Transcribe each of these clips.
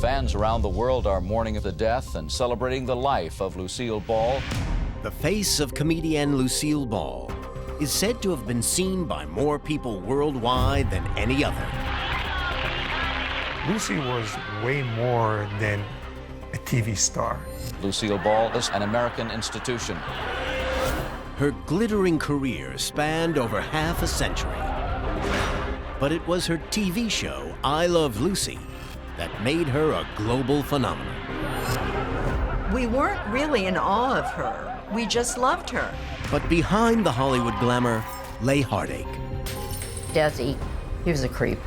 Fans around the world are mourning the death and celebrating the life of Lucille Ball. The face of comedian Lucille Ball is said to have been seen by more people worldwide than any other. Lucy was way more than a TV star. Lucille Ball is an American institution. Her glittering career spanned over half a century. But it was her TV show, I Love Lucy, that made her a global phenomenon. We weren't really in awe of her. We just loved her. But behind the Hollywood glamour lay heartache. Desi, he was a creep.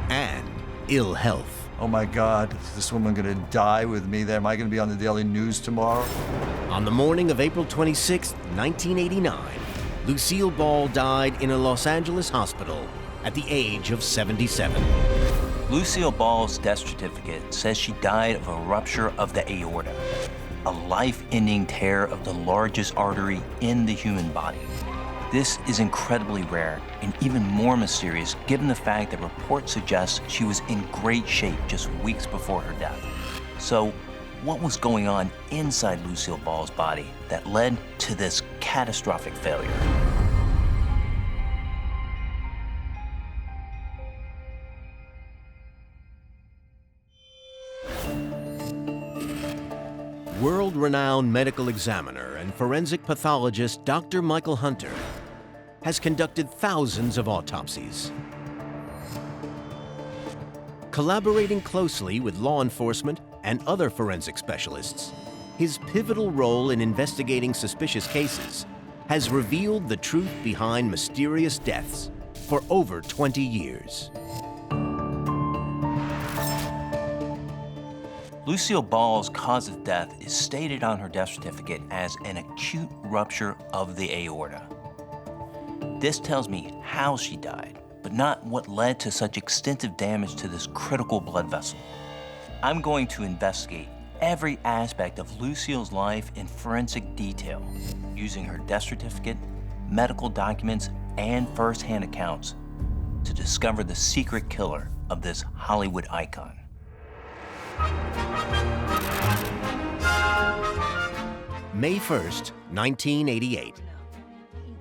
And ill health. Oh my God, is this woman gonna die with me? Am I gonna be on the Daily News tomorrow? On the morning of April 26, 1989, Lucille Ball died in a Los Angeles hospital at the age of 77. Lucille Ball's death certificate says she died of a rupture of the aorta, a life-ending tear of the largest artery in the human body. This is incredibly rare and even more mysterious given the fact that reports suggest she was in great shape just weeks before her death. So, what was going on inside Lucille Ball's body that led to this catastrophic failure? World-renowned medical examiner and forensic pathologist Dr. Michael Hunter has conducted thousands of autopsies. Collaborating closely with law enforcement and other forensic specialists, his pivotal role in investigating suspicious cases has revealed the truth behind mysterious deaths for over 20 years. Lucille Ball's cause of death is stated on her death certificate as an acute rupture of the aorta. This tells me how she died, but not what led to such extensive damage to this critical blood vessel. I'm going to investigate every aspect of Lucille's life in forensic detail, using her death certificate, medical documents, and first-hand accounts to discover the secret killer of this Hollywood icon. May 1st, 1988.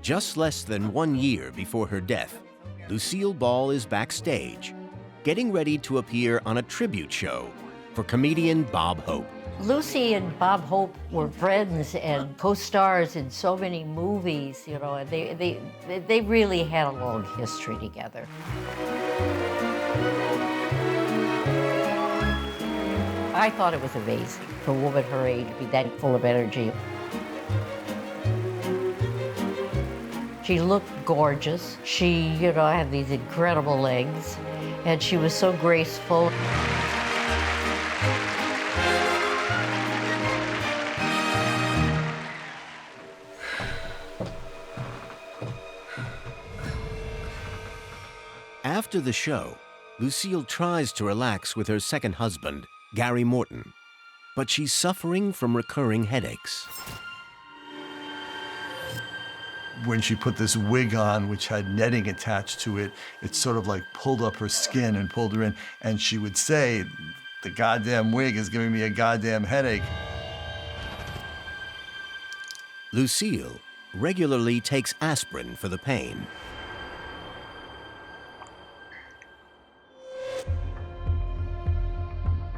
Just less than 1 year before her death, Lucille Ball is backstage, getting ready to appear on a tribute show for comedian Bob Hope. Lucy and Bob Hope were friends and co-stars in so many movies, you know, and they really had a long history together. I thought it was amazing for a woman her age to be that full of energy. She looked gorgeous. She, you know, had these incredible legs, and she was so graceful. After the show, Lucille tries to relax with her second husband, Gary Morton, but she's suffering from recurring headaches. When she put this wig on, which had netting attached to it, it sort of like pulled up her skin and pulled her in. And she would say, the goddamn wig is giving me a goddamn headache. Lucille regularly takes aspirin for the pain.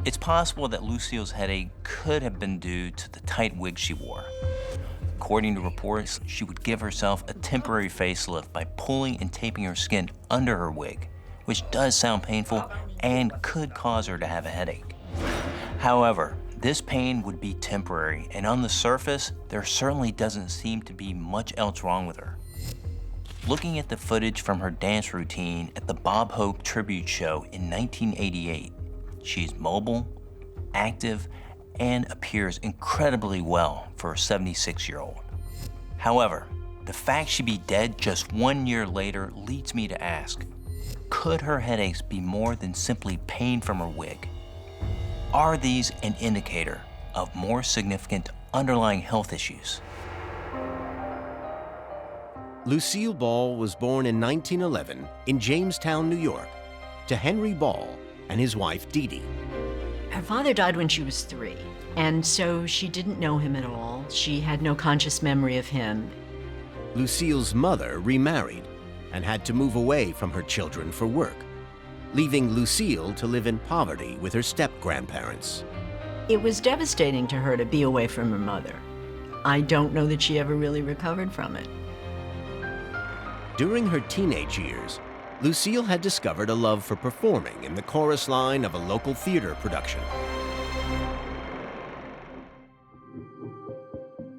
It's possible that Lucille's headache could have been due to the tight wig she wore. According to reports, she would give herself a temporary facelift by pulling and taping her skin under her wig, which does sound painful and could cause her to have a headache. However, this pain would be temporary, and on the surface, there certainly doesn't seem to be much else wrong with her. Looking at the footage from her dance routine at the Bob Hope tribute show in 1988, she's mobile, active, and appears incredibly well for a 76-year-old. However, the fact she'd be dead just 1 year later leads me to ask, could her headaches be more than simply pain from her wig? Are these an indicator of more significant underlying health issues? Lucille Ball was born in 1911 in Jamestown, New York, to Henry Ball and his wife, Dee Dee. Her father died when she was 3, and so she didn't know him at all. She had no conscious memory of him. Lucille's mother remarried and had to move away from her children for work, leaving Lucille to live in poverty with her step-grandparents. It was devastating to her to be away from her mother. I don't know that she ever really recovered from it. During her teenage years, Lucille had discovered a love for performing in the chorus line of a local theater production.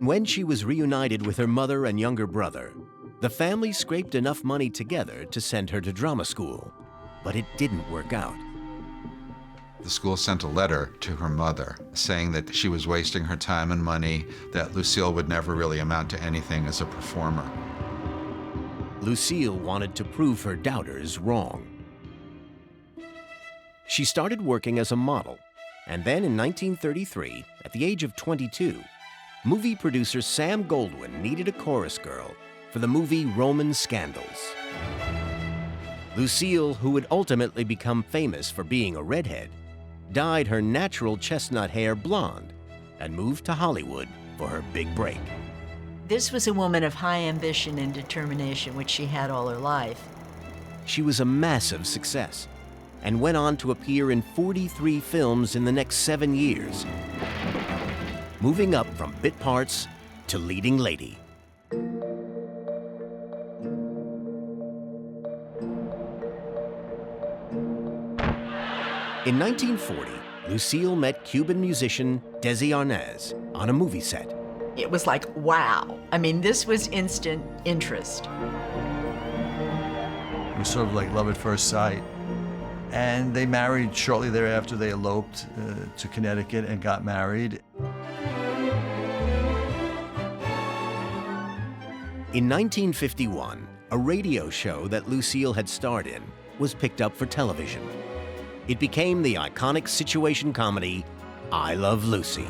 When she was reunited with her mother and younger brother, the family scraped enough money together to send her to drama school, but it didn't work out. The school sent a letter to her mother saying that she was wasting her time and money, that Lucille would never really amount to anything as a performer. Lucille wanted to prove her doubters wrong. She started working as a model, and then in 1933, at the age of 22, movie producer Sam Goldwyn needed a chorus girl for the movie Roman Scandals. Lucille, who would ultimately become famous for being a redhead, dyed her natural chestnut hair blonde and moved to Hollywood for her big break. This was a woman of high ambition and determination, which she had all her life. She was a massive success and went on to appear in 43 films in the next 7 years, moving up from bit parts to leading lady. In 1940, Lucille met Cuban musician Desi Arnaz on a movie set. It was like, wow. I mean, this was instant interest. It was sort of like love at first sight. And they married shortly thereafter. They eloped to Connecticut and got married. In 1951, a radio show that Lucille had starred in was picked up for television. It became the iconic situation comedy, I Love Lucy.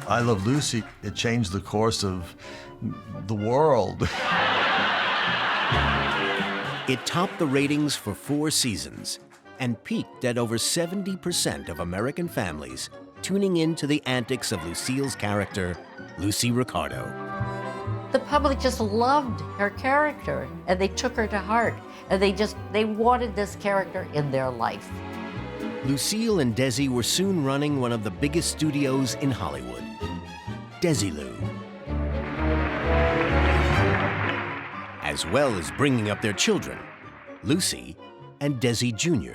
I Love Lucy, it changed the course of the world. It topped the ratings for 4 seasons and peaked at over 70% of American families tuning in to the antics of Lucille's character, Lucy Ricardo. The public just loved her character, and they took her to heart, and they wanted this character in their life. Lucille and Desi were soon running one of the biggest studios in Hollywood, Desilu, as well as bringing up their children, Lucy and Desi Jr.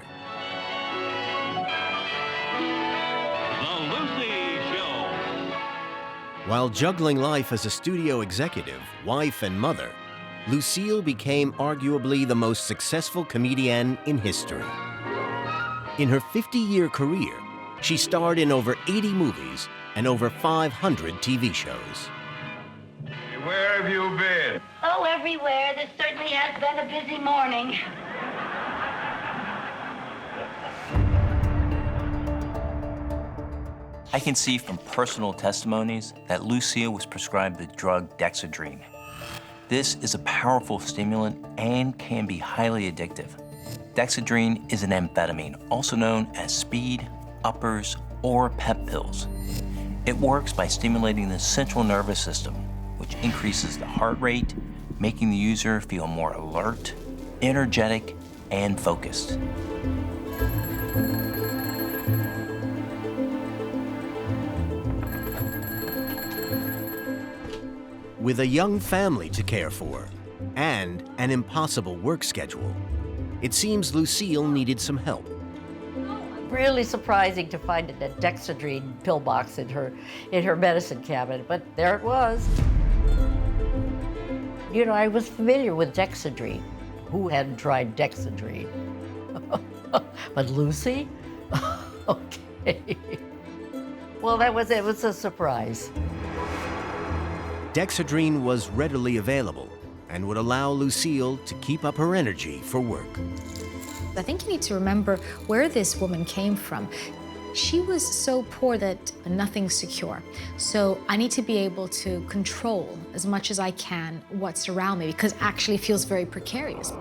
The Lucy Show. While juggling life as a studio executive, wife, and mother, Lucille became arguably the most successful comedian in history. In her 50-year career, she starred in over 80 movies and over 500 TV shows. Where have you been? Oh, everywhere. This certainly has been a busy morning. I can see from personal testimonies that Lucille was prescribed the drug Dexedrine. This is a powerful stimulant and can be highly addictive. Dexedrine is an amphetamine, also known as speed, uppers, or pep pills. It works by stimulating the central nervous system, which increases the heart rate, making the user feel more alert, energetic, and focused. With a young family to care for and an impossible work schedule, it seems Lucille needed some help. Really surprising to find a Dexedrine pill box in her medicine cabinet, but there it was. You know, I was familiar with Dexedrine. Who hadn't tried Dexedrine? But Lucy? Okay. Well, it was a surprise. Dexedrine was readily available and would allow Lucille to keep up her energy for work. I think you need to remember where this woman came from. She was so poor that nothing's secure. So I need to be able to control as much as I can what's around me, because it actually feels very precarious.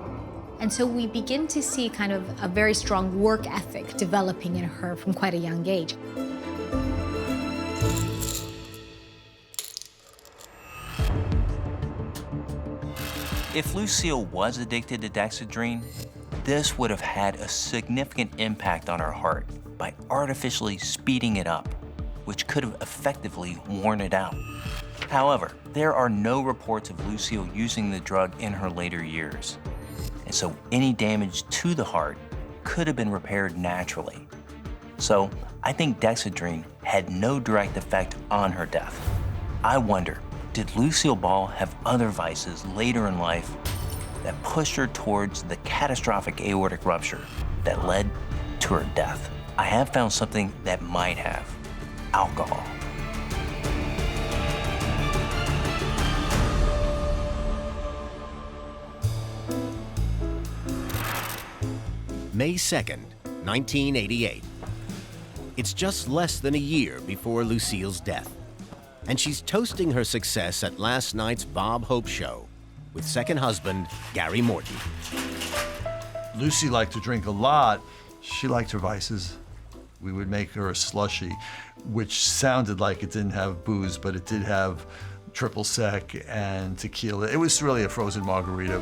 And so we begin to see kind of a very strong work ethic developing in her from quite a young age. If Lucille was addicted to dexedrine, this would have had a significant impact on her heart by artificially speeding it up, which could have effectively worn it out. However, there are no reports of Lucille using the drug in her later years, and so any damage to the heart could have been repaired naturally. So I think dexedrine had no direct effect on her death. I wonder, did Lucille Ball have other vices later in life that pushed her towards the catastrophic aortic rupture that led to her death? I have found something that might have: alcohol. May 2nd, 1988. It's just less than a year before Lucille's death, and she's toasting her success at last night's Bob Hope show with second husband, Gary Morton. Lucy liked to drink a lot. She liked her vices. We would make her a slushie, which sounded like it didn't have booze, but it did have triple sec and tequila. It was really a frozen margarita.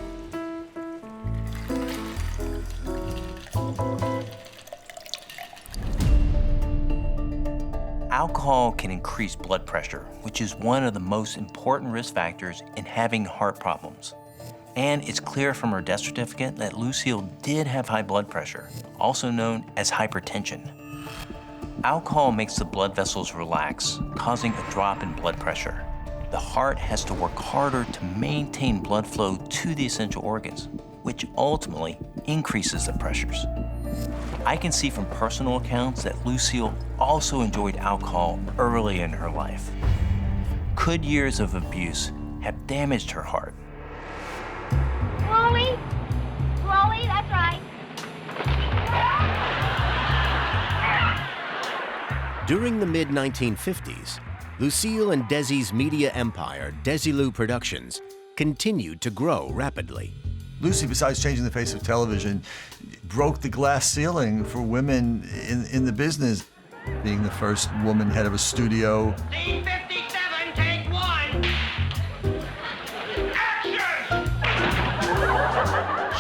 Alcohol can increase blood pressure, which is one of the most important risk factors in having heart problems. And it's clear from her death certificate that Lucille did have high blood pressure, also known as hypertension. Alcohol makes the blood vessels relax, causing a drop in blood pressure. The heart has to work harder to maintain blood flow to the essential organs, which ultimately increases the pressures. I can see from personal accounts that Lucille also enjoyed alcohol early in her life. Could years of abuse have damaged her heart? Slowly, slowly, that's right. During the mid-1950s, Lucille and Desi's media empire, Desilu Productions, continued to grow rapidly. Lucy, besides changing the face of television, broke the glass ceiling for women in the business, being the first woman head of a studio. Scene 57, take one. Action!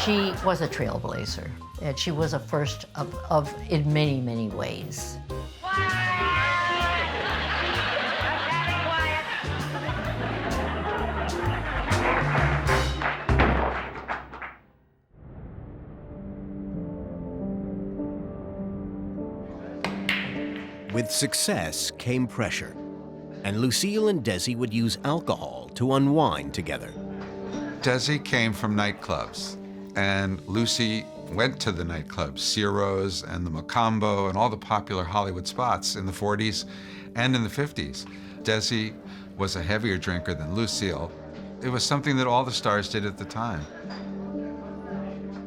She was a trailblazer, and she was a first of in many, many ways. With success came pressure, and Lucille and Desi would use alcohol to unwind together. Desi came from nightclubs, and Lucy went to the nightclubs, Ciro's and the Mocambo and all the popular Hollywood spots in the 40s and in the 50s. Desi was a heavier drinker than Lucille. It was something that all the stars did at the time.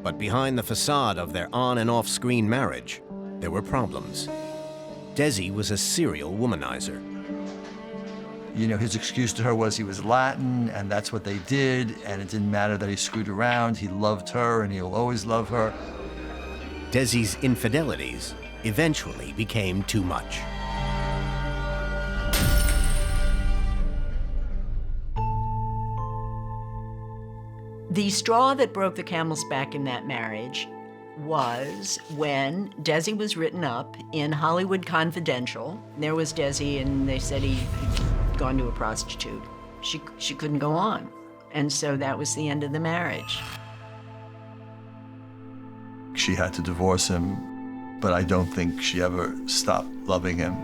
But behind the facade of their on and off-screen marriage, there were problems. Desi was a serial womanizer. You know, his excuse to her was he was Latin, and that's what they did, and it didn't matter that he screwed around. He loved her, and he'll always love her. Desi's infidelities eventually became too much. The straw that broke the camel's back in that marriage was when Desi was written up in Hollywood Confidential. There was Desi, and they said he'd gone to a prostitute. She couldn't go on, and so that was the end of the marriage. She had to divorce him, but I don't think she ever stopped loving him.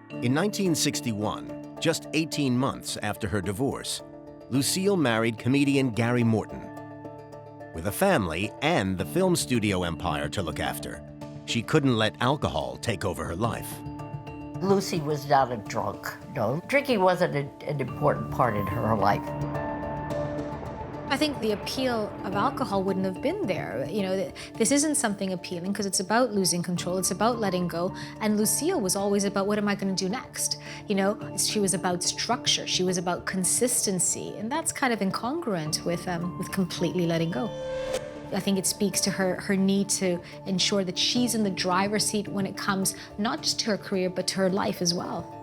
In 1961, just 18 months after her divorce, Lucille married comedian Gary Morton. With a family and the film studio empire to look after, she couldn't let alcohol take over her life. Lucy was not a drunk, no. Drinking wasn't an important part in her life. I think the appeal of alcohol wouldn't have been there. You know, this isn't something appealing because it's about losing control, it's about letting go. And Lucille was always about, what am I going to do next? You know, she was about structure, she was about consistency, and that's kind of incongruent with completely letting go. I think it speaks to her need to ensure that she's in the driver's seat when it comes not just to her career, but to her life as well.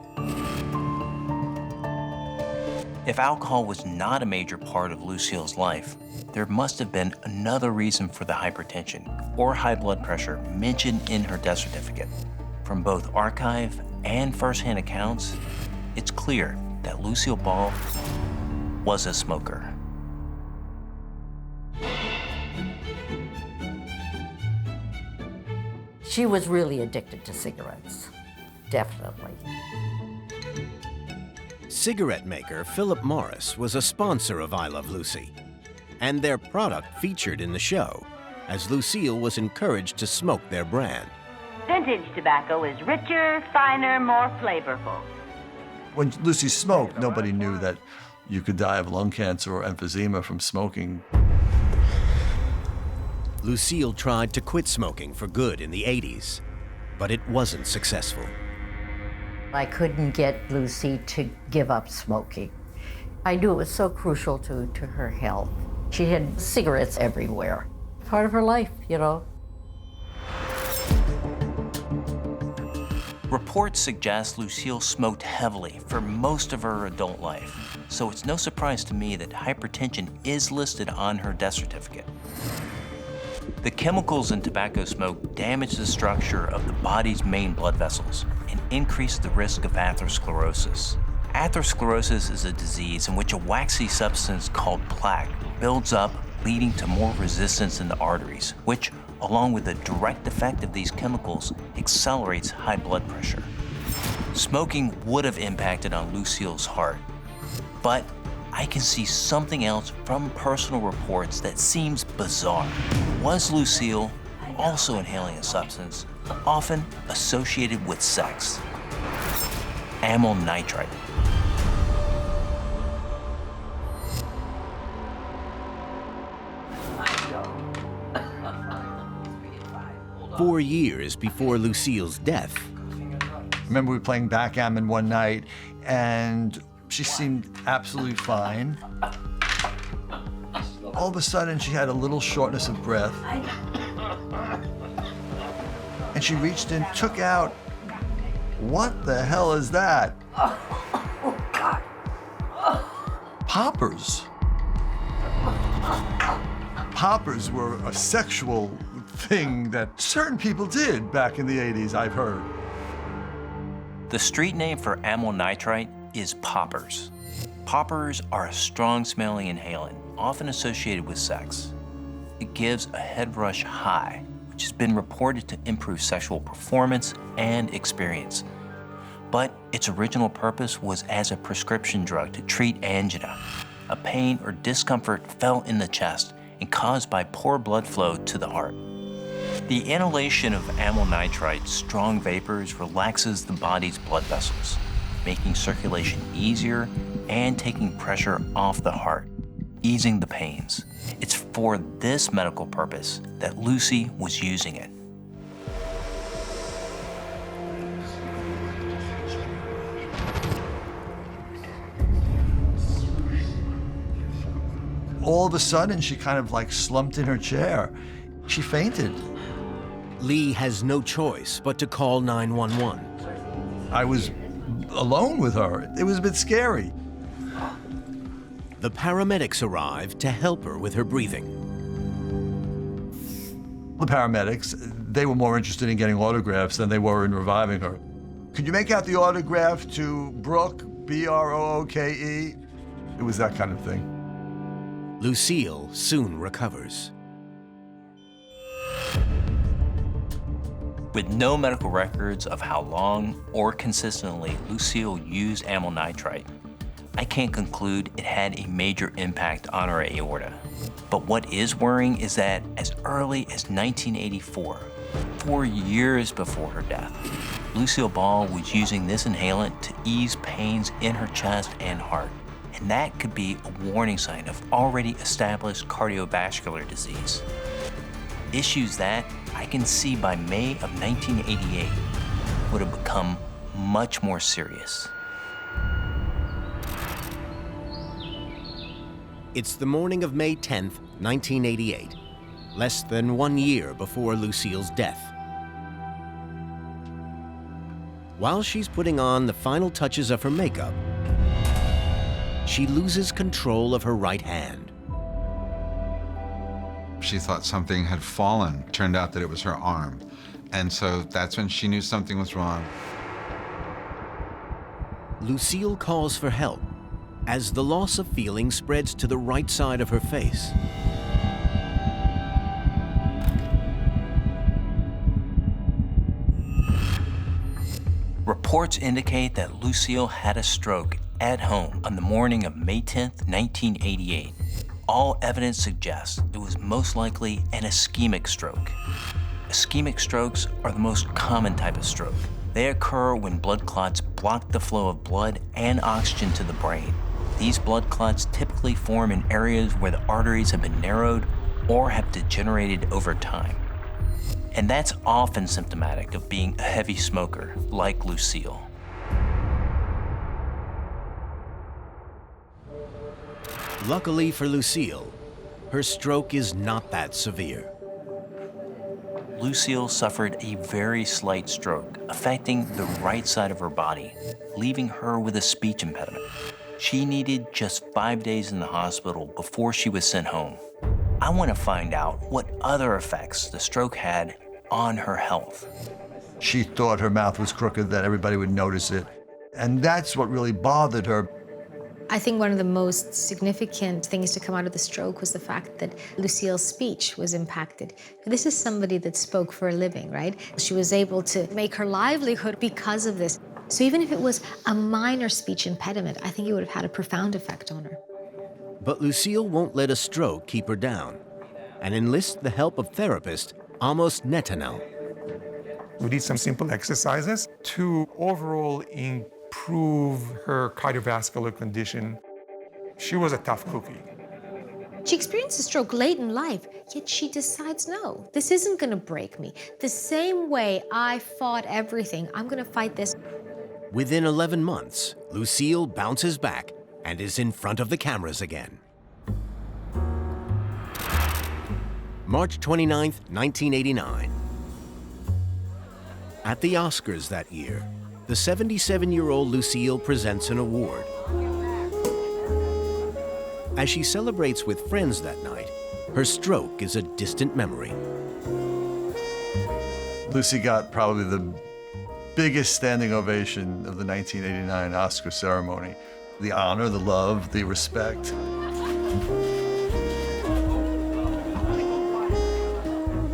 If alcohol was not a major part of Lucille's life, there must have been another reason for the hypertension or high blood pressure mentioned in her death certificate. From both archive and first-hand accounts, it's clear that Lucille Ball was a smoker. She was really addicted to cigarettes, definitely. Cigarette maker Philip Morris was a sponsor of I Love Lucy, and their product featured in the show, as Lucille was encouraged to smoke their brand. Vintage tobacco is richer, finer, more flavorful. When Lucy smoked, nobody knew that you could die of lung cancer or emphysema from smoking. Lucille tried to quit smoking for good in the 80s, but it wasn't successful. I couldn't get Lucy to give up smoking. I knew it was so crucial to her health. She had cigarettes everywhere. Part of her life, you know. Reports suggest Lucille smoked heavily for most of her adult life, so it's no surprise to me that hypertension is listed on her death certificate. The chemicals in tobacco smoke damage the structure of the body's main blood vessels and increase the risk of atherosclerosis. Atherosclerosis is a disease in which a waxy substance called plaque builds up, leading to more resistance in the arteries, which, along with the direct effect of these chemicals, accelerates high blood pressure. Smoking would have impacted on Lucille's heart, but I can see something else from personal reports that seems bizarre. Was Lucille also inhaling a substance often associated with sex? Amyl nitrite. "4 years before Lucille's death, Remember we were playing backgammon one night, and she seemed absolutely fine. All of a sudden, she had a little shortness of breath. And she reached in, took out, what the hell is that? Poppers. Poppers were a sexual thing that certain people did back in the 80s, I've heard. The street name for amyl nitrite is poppers. Poppers are a strong-smelling inhalant, often associated with sex. It gives a head rush high, which has been reported to improve sexual performance and experience. But its original purpose was as a prescription drug to treat angina, a pain or discomfort felt in the chest and caused by poor blood flow to the heart. The inhalation of amyl nitrite's strong vapors relaxes the body's blood vessels, making circulation easier and taking pressure off the heart, easing the pains. It's for this medical purpose that Lucy was using it. All of a sudden, she kind of like slumped in her chair. She fainted. Lee has no choice but to call 911. I was alone with her. It was a bit scary. The paramedics arrived to help her with her breathing. The paramedics, they were more interested in getting autographs than they were in reviving her. Could you make out the autograph to Brooke, B-R-O-O-K-E? It was that kind of thing. Lucille soon recovers. With no medical records of how long or consistently Lucille used amyl nitrite, I can't conclude it had a major impact on her aorta. But what is worrying is that as early as 1984, 4 years before her death, Lucille Ball was using this inhalant to ease pains in her chest and heart, and that could be a warning sign of already established cardiovascular disease. Issues that I can see by May of 1988 would have become much more serious. It's the morning of May 10th, 1988, less than 1 year before Lucille's death. While she's putting on the final touches of her makeup, she loses control of her right hand. She thought something had fallen. Turned out that it was her arm. And so that's when she knew something was wrong. Lucille calls for help as the loss of feeling spreads to the right side of her face. Reports indicate that Lucille had a stroke at home on the morning of May 10th, 1988. All evidence suggests it was most likely an ischemic stroke. Ischemic strokes are the most common type of stroke. They occur when blood clots block the flow of blood and oxygen to the brain. These blood clots typically form in areas where the arteries have been narrowed or have degenerated over time. And that's often symptomatic of being a heavy smoker, like Lucille. Luckily for Lucille, her stroke is not that severe. Lucille suffered a very slight stroke, affecting the right side of her body, leaving her with a speech impediment. She needed just 5 days in the hospital before she was sent home. I want to find out what other effects the stroke had on her health. She thought her mouth was crooked, that everybody would notice it. And that's what really bothered her. I think one of the most significant things to come out of the stroke was the fact that Lucille's speech was impacted. This is somebody that spoke for a living, right? She was able to make her livelihood because of this. So even if it was a minor speech impediment, I think it would have had a profound effect on her. But Lucille won't let a stroke keep her down and enlists the help of therapist Amos Netanel. We did some simple exercises to overall improve her cardiovascular condition. She was a tough cookie. She experienced a stroke late in life, yet she decides, no, this isn't gonna break me. The same way I fought everything, I'm gonna fight this. Within 11 months, Lucille bounces back and is in front of the cameras again. March 29th, 1989. At the Oscars that year, the 77-year-old Lucille presents an award. As she celebrates with friends that night, her stroke is a distant memory. Lucy got probably the biggest standing ovation of the 1989 Oscar ceremony. The honor, the love, the respect.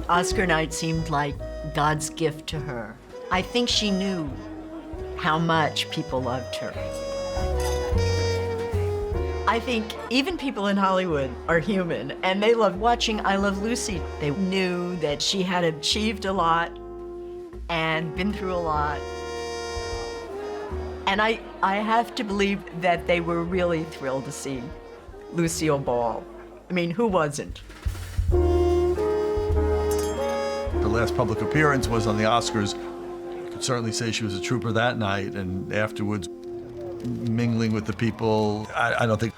Oscar night seemed like God's gift to her. I think she knew how much people loved her. I think even people in Hollywood are human, and they loved watching I Love Lucy. They knew that she had achieved a lot and been through a lot. And I have to believe that they were really thrilled to see Lucille Ball. I mean, who wasn't? Her last public appearance was on the Oscars. You could certainly say she was a trooper that night, and afterwards, mingling with the people. I don't think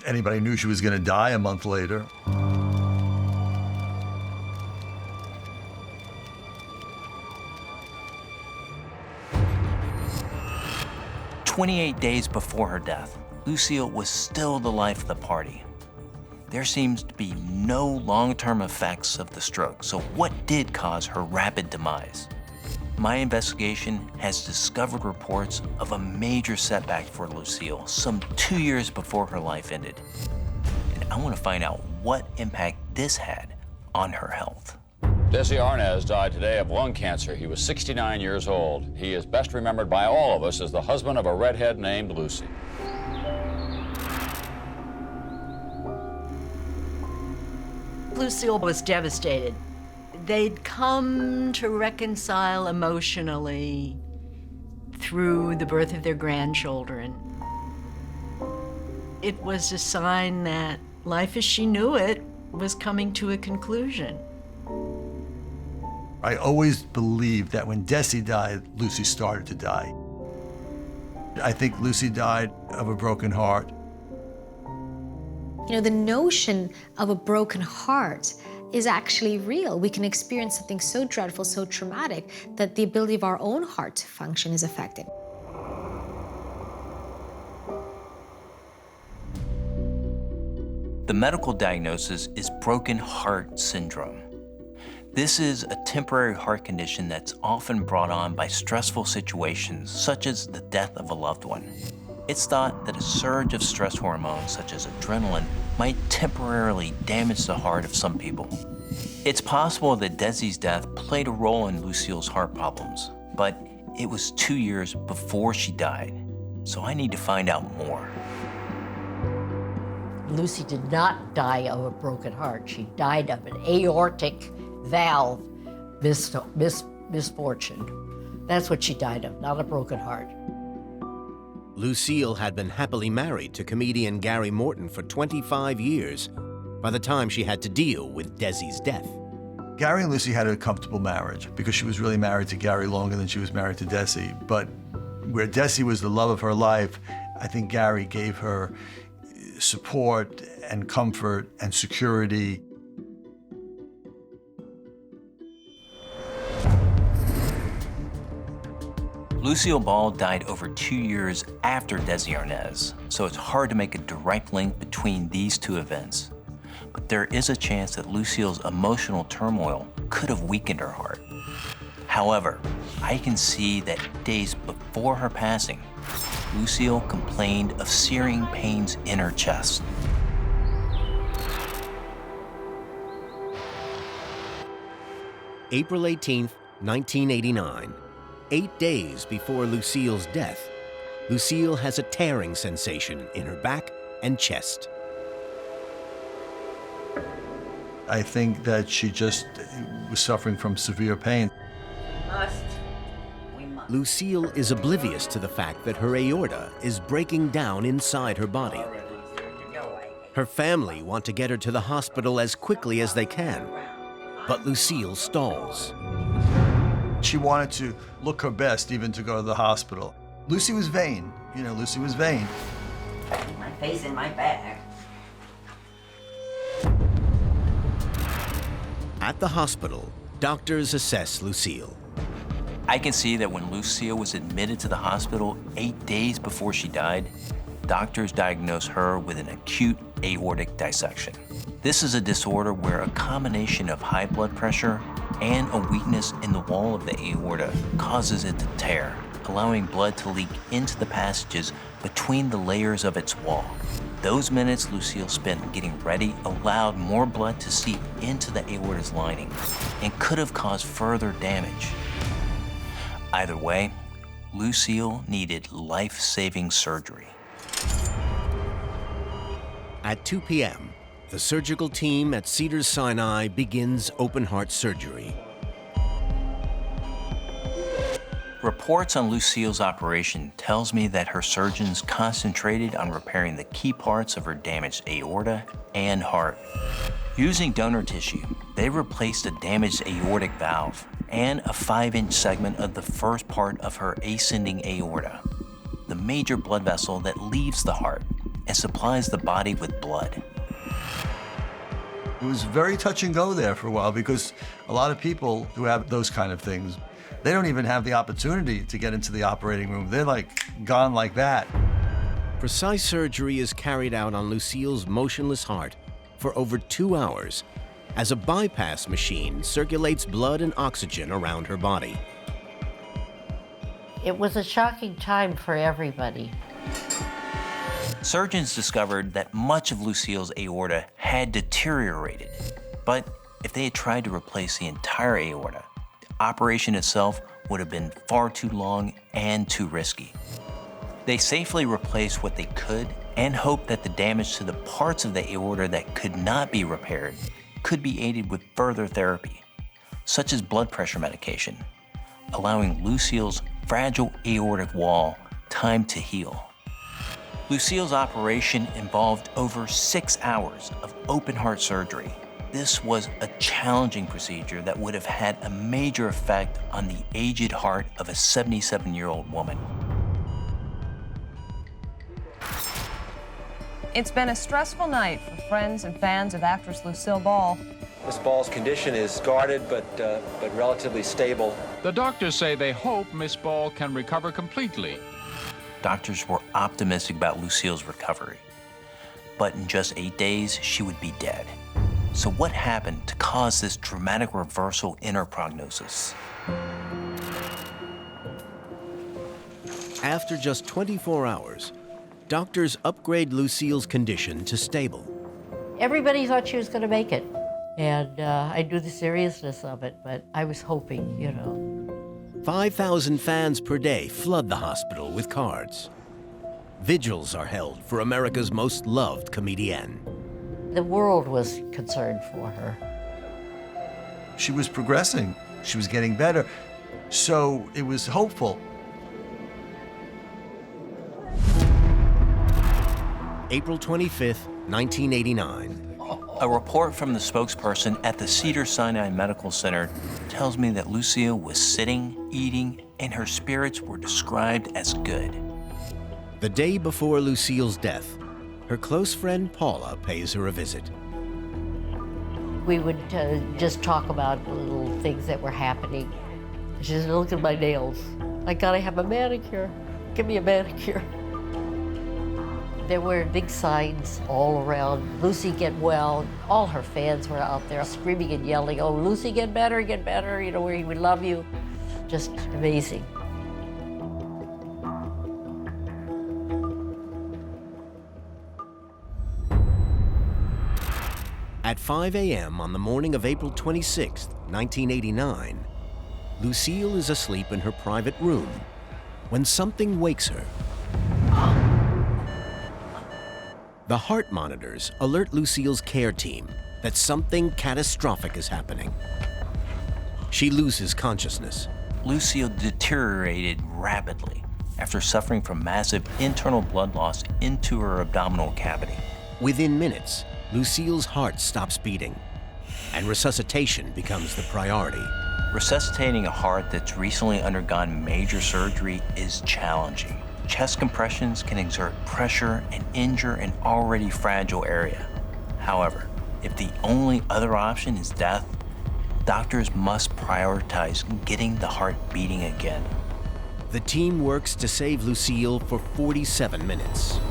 anybody knew she was going to die a month later. "28 days before her death, Lucille was still the life of the party. There seems to be no long-term effects of the stroke, so what did cause her rapid demise? My investigation has discovered reports of a major setback for Lucille some 2 years before her life ended. And I want to find out what impact this had on her health. Desi Arnaz died today of lung cancer. He was 69 years old. He is best remembered by all of us as the husband of a redhead named Lucy. Lucille was devastated. They'd come to reconcile emotionally through the birth of their grandchildren. It was a sign that life as she knew it was coming to a conclusion. I always believed that when Desi died, Lucy started to die. I think Lucy died of a broken heart. You know, the notion of a broken heart is actually real. We can experience something so dreadful, so traumatic, that the ability of our own heart to function is affected. The medical diagnosis is broken heart syndrome. This is a temporary heart condition that's often brought on by stressful situations, such as the death of a loved one. It's thought that a surge of stress hormones, such as adrenaline, might temporarily damage the heart of some people. It's possible that Desi's death played a role in Lucille's heart problems, but it was 2 years before she died, so I need to find out more. Lucy did not die of a broken heart. She died of an aortic valve misfortune. That's what she died of, not a broken heart. Lucille had been happily married to comedian Gary Morton for 25 years by the time she had to deal with Desi's death. Gary and Lucy had a comfortable marriage because she was really married to Gary longer than she was married to Desi. But where Desi was the love of her life, I think Gary gave her support and comfort and security. Lucille Ball died over 2 years after Desi Arnaz, so it's hard to make a direct link between these two events. But there is a chance that Lucille's emotional turmoil could have weakened her heart. However, I can see that days before her passing, Lucille complained of searing pains in her chest. April 18th, 1989. 8 days before Lucille's death, Lucille has a tearing sensation in her back and chest. I think that she just was suffering from severe pain. Lucille is oblivious to the fact that her aorta is breaking down inside her body. Her family want to get her to the hospital as quickly as they can, but Lucille stalls. She wanted to look her best even to go to the hospital. Lucy was vain. You know, Lucy was vain. My face in my bag. At the hospital, doctors assess Lucille. I can see that when Lucille was admitted to the hospital 8 days before she died, doctors diagnosed her with an acute aortic dissection. This is a disorder where a combination of high blood pressure and a weakness in the wall of the aorta causes it to tear, allowing blood to leak into the passages between the layers of its wall. Those minutes Lucille spent getting ready allowed more blood to seep into the aorta's lining and could have caused further damage. Either way, Lucille needed life-saving surgery. At 2 p.m., the surgical team at Cedars-Sinai begins open-heart surgery. Reports on Lucille's operation tells me that her surgeons concentrated on repairing the key parts of her damaged aorta and heart. Using donor tissue, they replaced a damaged aortic valve and a 5-inch segment of the first part of her ascending aorta, the major blood vessel that leaves the heart and supplies the body with blood. It was very touch and go there for a while because a lot of people who have those kind of things, they don't even have the opportunity to get into the operating room. They're like gone like that. Precise surgery is carried out on Lucille's motionless heart for over 2 hours as a bypass machine circulates blood and oxygen around her body. It was a shocking time for everybody. Surgeons discovered that much of Lucille's aorta had deteriorated, but if they had tried to replace the entire aorta, the operation itself would have been far too long and too risky. They safely replaced what they could and hoped that the damage to the parts of the aorta that could not be repaired could be aided with further therapy, such as blood pressure medication, allowing Lucille's fragile aortic wall time to heal. Lucille's operation involved over 6 hours of open heart surgery. This was a challenging procedure that would have had a major effect on the aged heart of a 77-year-old woman. It's been a stressful night for friends and fans of actress Lucille Ball. Miss Ball's condition is guarded but relatively stable. The doctors say they hope Miss Ball can recover completely. Doctors were optimistic about Lucille's recovery, but in just 8 days, she would be dead. So what happened to cause this dramatic reversal in her prognosis? After just 24 hours, doctors upgrade Lucille's condition to stable. Everybody thought she was going to make it. And I knew the seriousness of it, but I was hoping, 5,000 fans per day flood the hospital with cards. Vigils are held for America's most loved comedienne. The world was concerned for her. She was progressing. She was getting better. So it was hopeful. April 25th, 1989. A report from the spokesperson at the Cedars-Sinai Medical Center tells me that Lucille was sitting, eating, and her spirits were described as good. The day before Lucille's death, her close friend Paula pays her a visit. We would just talk about little things that were happening. She said, look at my nails. I gotta have a manicure. Give me a manicure. There were big signs all around, Lucy get well. All her fans were out there screaming and yelling, oh, Lucy, get better, we love you. Just amazing. At 5 a.m. on the morning of April 26, 1989, Lucille is asleep in her private room when something wakes her. The heart monitors alert Lucille's care team that something catastrophic is happening. She loses consciousness. Lucille deteriorated rapidly after suffering from massive internal blood loss into her abdominal cavity. Within minutes, Lucille's heart stops beating, and resuscitation becomes the priority. Resuscitating a heart that's recently undergone major surgery is challenging. Chest compressions can exert pressure and injure an already fragile area. However, if the only other option is death, doctors must prioritize getting the heart beating again. The team works to save Lucille for 47 minutes.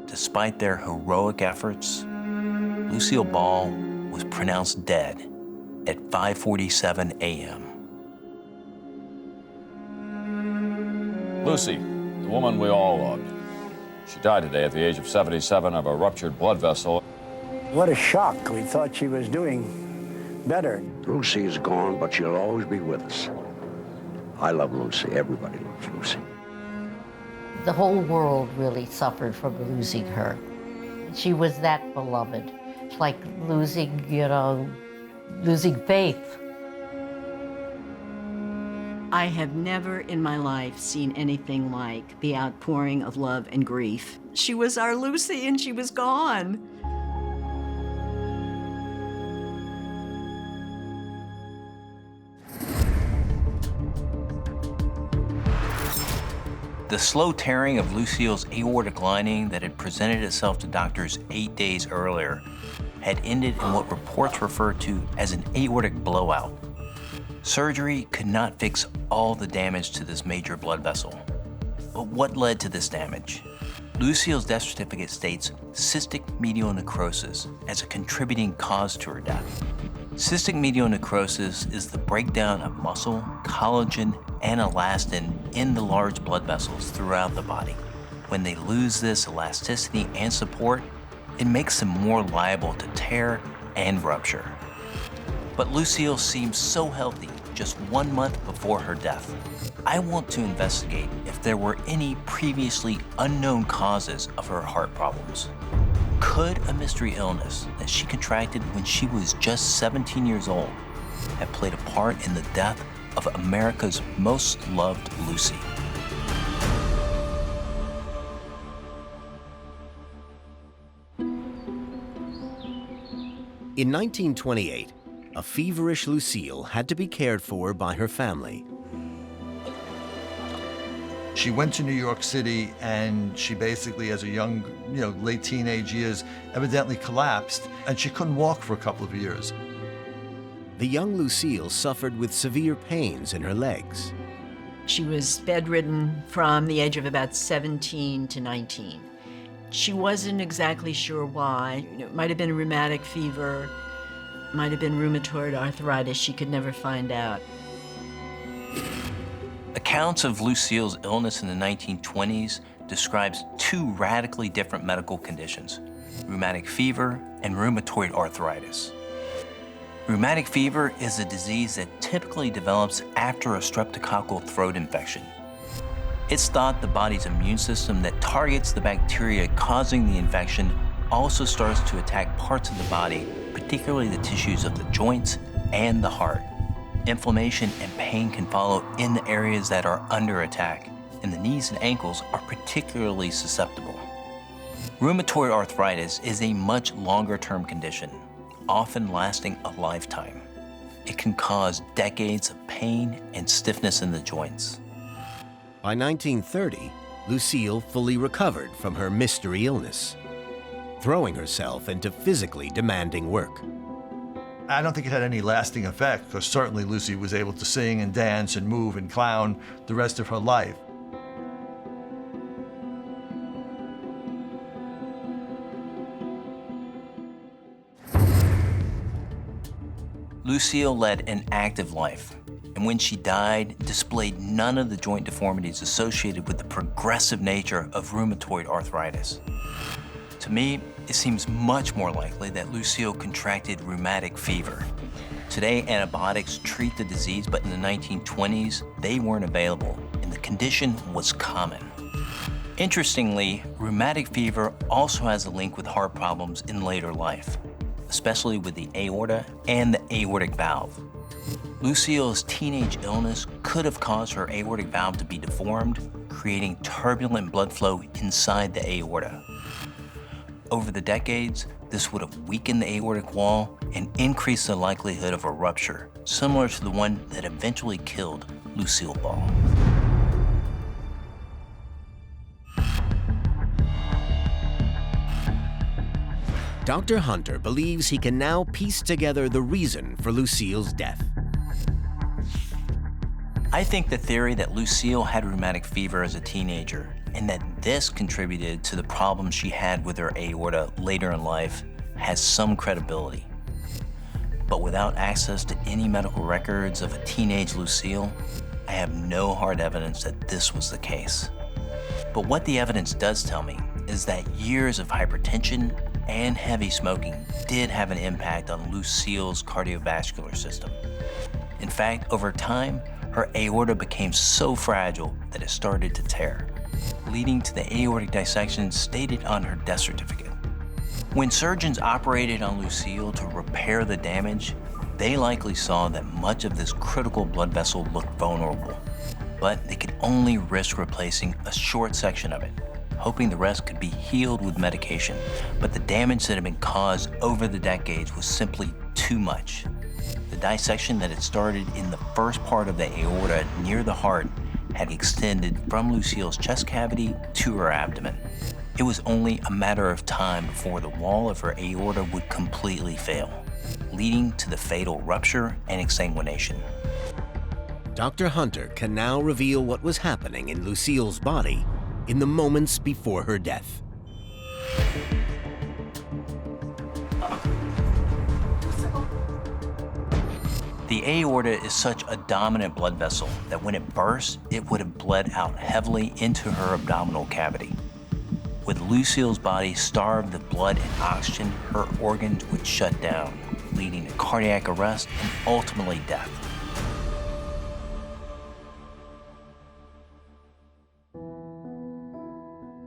Despite their heroic efforts, Lucille Ball was pronounced dead at 5:47 a.m. Lucy, the woman we all loved. She died today at the age of 77 of a ruptured blood vessel. What a shock. We thought she was doing better. Lucy is gone, but she'll always be with us. I love Lucy. Everybody loves Lucy. The whole world really suffered from losing her. She was that beloved. It's like losing, losing faith. I have never in my life seen anything like the outpouring of love and grief. She was our Lucy and she was gone. The slow tearing of Lucille's aortic lining that had presented itself to doctors 8 days earlier had ended in what reports refer to as an aortic blowout. Surgery could not fix all the damage to this major blood vessel. But what led to this damage? Lucille's death certificate states cystic medial necrosis as a contributing cause to her death. Cystic medial necrosis is the breakdown of muscle, collagen, and elastin in the large blood vessels throughout the body. When they lose this elasticity and support, it makes them more liable to tear and rupture. But Lucille seems so healthy just 1 month before her death. I want to investigate if there were any previously unknown causes of her heart problems. Could a mystery illness that she contracted when she was just 17 years old have played a part in the death of America's most loved Lucy? In 1928, a feverish Lucille had to be cared for by her family. She went to New York City and she basically, as a young, late teenage years, evidently collapsed and she couldn't walk for a couple of years. The young Lucille suffered with severe pains in her legs. She was bedridden from the age of about 17 to 19. She wasn't exactly sure why. It might have been a rheumatic fever, might have been rheumatoid arthritis. She could never find out. Accounts of Lucille's illness in the 1920s describes two radically different medical conditions, rheumatic fever and rheumatoid arthritis. Rheumatic fever is a disease that typically develops after a streptococcal throat infection. It's thought the body's immune system that targets the bacteria causing the infection also starts to attack parts of the body, particularly the tissues of the joints and the heart. Inflammation and pain can follow in the areas that are under attack, and the knees and ankles are particularly susceptible. Rheumatoid arthritis is a much longer-term condition, often lasting a lifetime. It can cause decades of pain and stiffness in the joints. By 1930, Lucille fully recovered from her mystery illness, throwing herself into physically demanding work. I don't think it had any lasting effect, because certainly Lucy was able to sing and dance and move and clown the rest of her life. Lucille led an active life, and when she died, displayed none of the joint deformities associated with the progressive nature of rheumatoid arthritis. To me, it seems much more likely that Lucille contracted rheumatic fever. Today, antibiotics treat the disease, but in the 1920s, they weren't available, and the condition was common. Interestingly, rheumatic fever also has a link with heart problems in later life, especially with the aorta and the aortic valve. Lucille's teenage illness could have caused her aortic valve to be deformed, creating turbulent blood flow inside the aorta. Over the decades, this would have weakened the aortic wall and increased the likelihood of a rupture, similar to the one that eventually killed Lucille Ball. Dr. Hunter believes he can now piece together the reason for Lucille's death. I think the theory that Lucille had rheumatic fever as a teenager and that this contributed to the problems she had with her aorta later in life has some credibility. But without access to any medical records of a teenage Lucille, I have no hard evidence that this was the case. But what the evidence does tell me is that years of hypertension and heavy smoking did have an impact on Lucille's cardiovascular system. In fact, over time, her aorta became so fragile that it started to tear, leading to the aortic dissection stated on her death certificate. When surgeons operated on Lucille to repair the damage, they likely saw that much of this critical blood vessel looked vulnerable, but they could only risk replacing a short section of it, hoping the rest could be healed with medication. But the damage that had been caused over the decades was simply too much. The dissection that had started in the first part of the aorta near the heart had extended from Lucille's chest cavity to her abdomen. It was only a matter of time before the wall of her aorta would completely fail, leading to the fatal rupture and exsanguination. Dr. Hunter can now reveal what was happening in Lucille's body in the moments before her death. The aorta is such a dominant blood vessel that when it burst, it would have bled out heavily into her abdominal cavity. With Lucille's body starved of blood and oxygen, her organs would shut down, leading to cardiac arrest and ultimately death.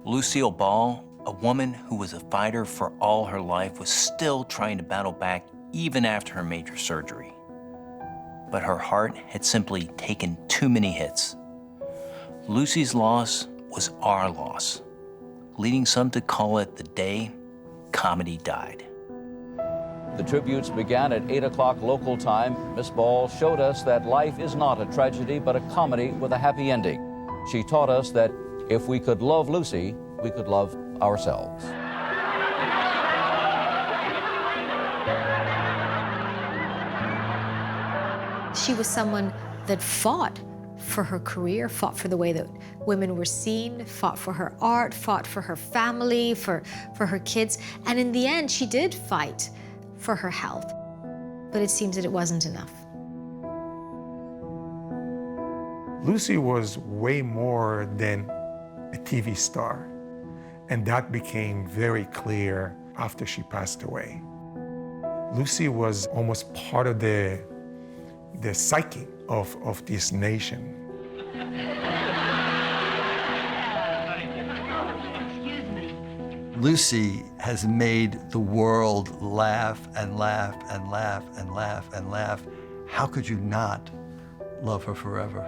Lucille Ball, a woman who was a fighter for all her life, was still trying to battle back even after her major surgery. But her heart had simply taken too many hits. Lucy's loss was our loss, leading some to call it the day comedy died. The tributes began at 8 o'clock local time. Miss Ball showed us that life is not a tragedy, but a comedy with a happy ending. She taught us that if we could love Lucy, we could love ourselves. She was someone that fought for her career, fought for the way that women were seen, fought for her art, fought for her family, for her kids. And in the end, she did fight for her health. But it seems that it wasn't enough. Lucy was way more than a TV star. And that became very clear after she passed away. Lucy was almost part of the psyche of this nation. Lucy has made the world laugh and laugh and laugh and laugh and laugh. How could you not love her forever?